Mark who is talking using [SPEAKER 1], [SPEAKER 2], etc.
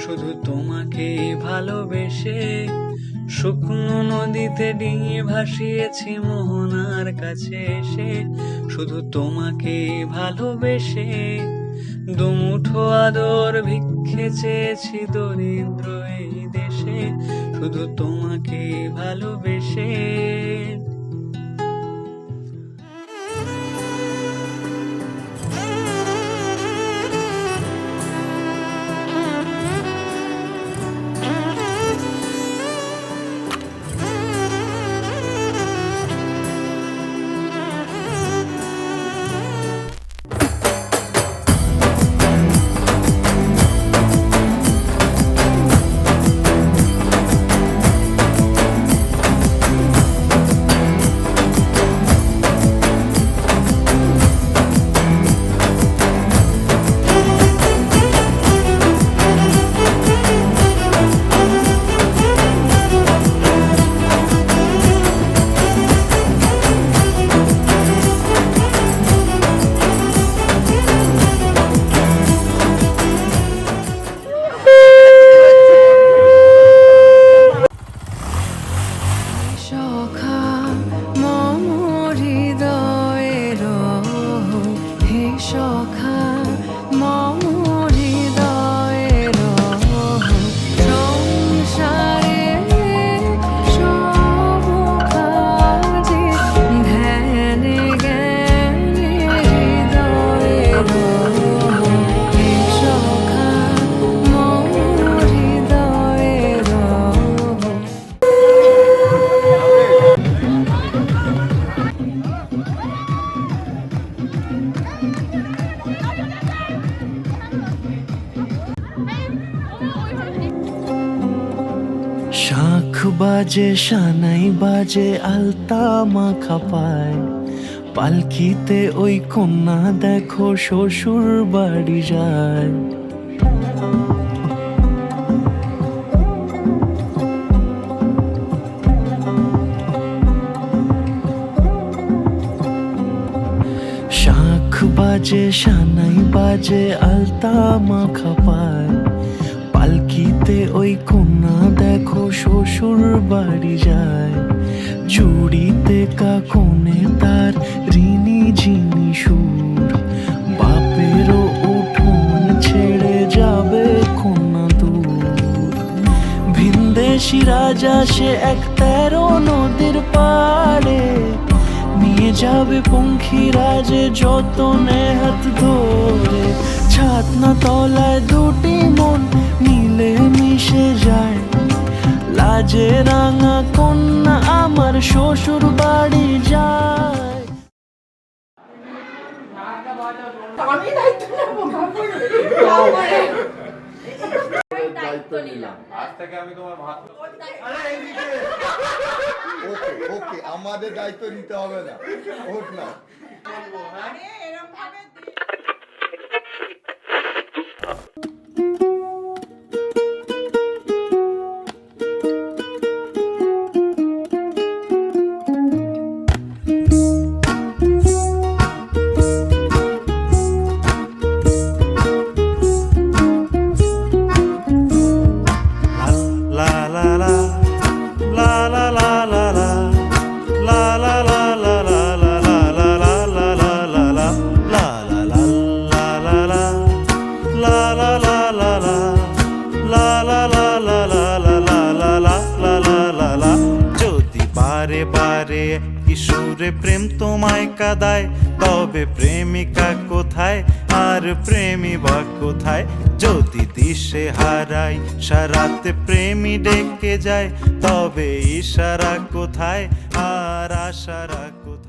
[SPEAKER 1] শুধু তোমাকে ভালোবেসে শুকনো নদীতে ডিঙি ভাসিয়েছি মোহনার কাছে এসে, শুধু তোমাকে ভালোবেসে দুমুঠো আদর ভিক্ষে চেয়েছি দরিদ্র এই দেশে, শুধু তোমাকে ভালোবেসে।
[SPEAKER 2] শাঁখ বাজে সানাই বাজে আলতা মাখা পায়, পালকিতে ওই কন্যা দেখো শ্বশুর বাড়ি যায়। শাঁখ বাজে সানাই বাজে আলতা মাখা পায়, পালকিতে ওই কন্যা দেখো শ্বশুর বাড়ি যায়। চুড়িতে কাকনে তার ঋণী ঝিনি সুর, বাপেরও উঠোন ছেড়ে যাবে কন্যা দূর। ভিনদেশি রাজা সে 13 নদীর পাড়ে, নিয়ে যাবে পঙ্খিরাজে যতনে হাত ধরে। ছাতনা তলায় দুটি মন মিলে মিশে যায়, লাজে রাঙা কন্যা আমার শ্বশুর বাড়ি যায়।
[SPEAKER 3] আমি দায়িত্ব নেব,
[SPEAKER 4] দায়িত্ব নিলাম।
[SPEAKER 5] আজ থেকে আমি তোমার ভাত।
[SPEAKER 4] ওকে ওকে, আমাদের দায়িত্ব নিতে হবে না, ওঠ না।
[SPEAKER 3] আরে এরকম ভাবে
[SPEAKER 2] কিশোরে প্রেম তোমায় কাদায়, তবে প্রেমিকা কোথায় আর প্রেমী বা কোথায়? যদি দিশে হারাই সারাতে প্রেমী ডেকে যায়, তবে ইশারা কোথায় আর আশারা কোথায়?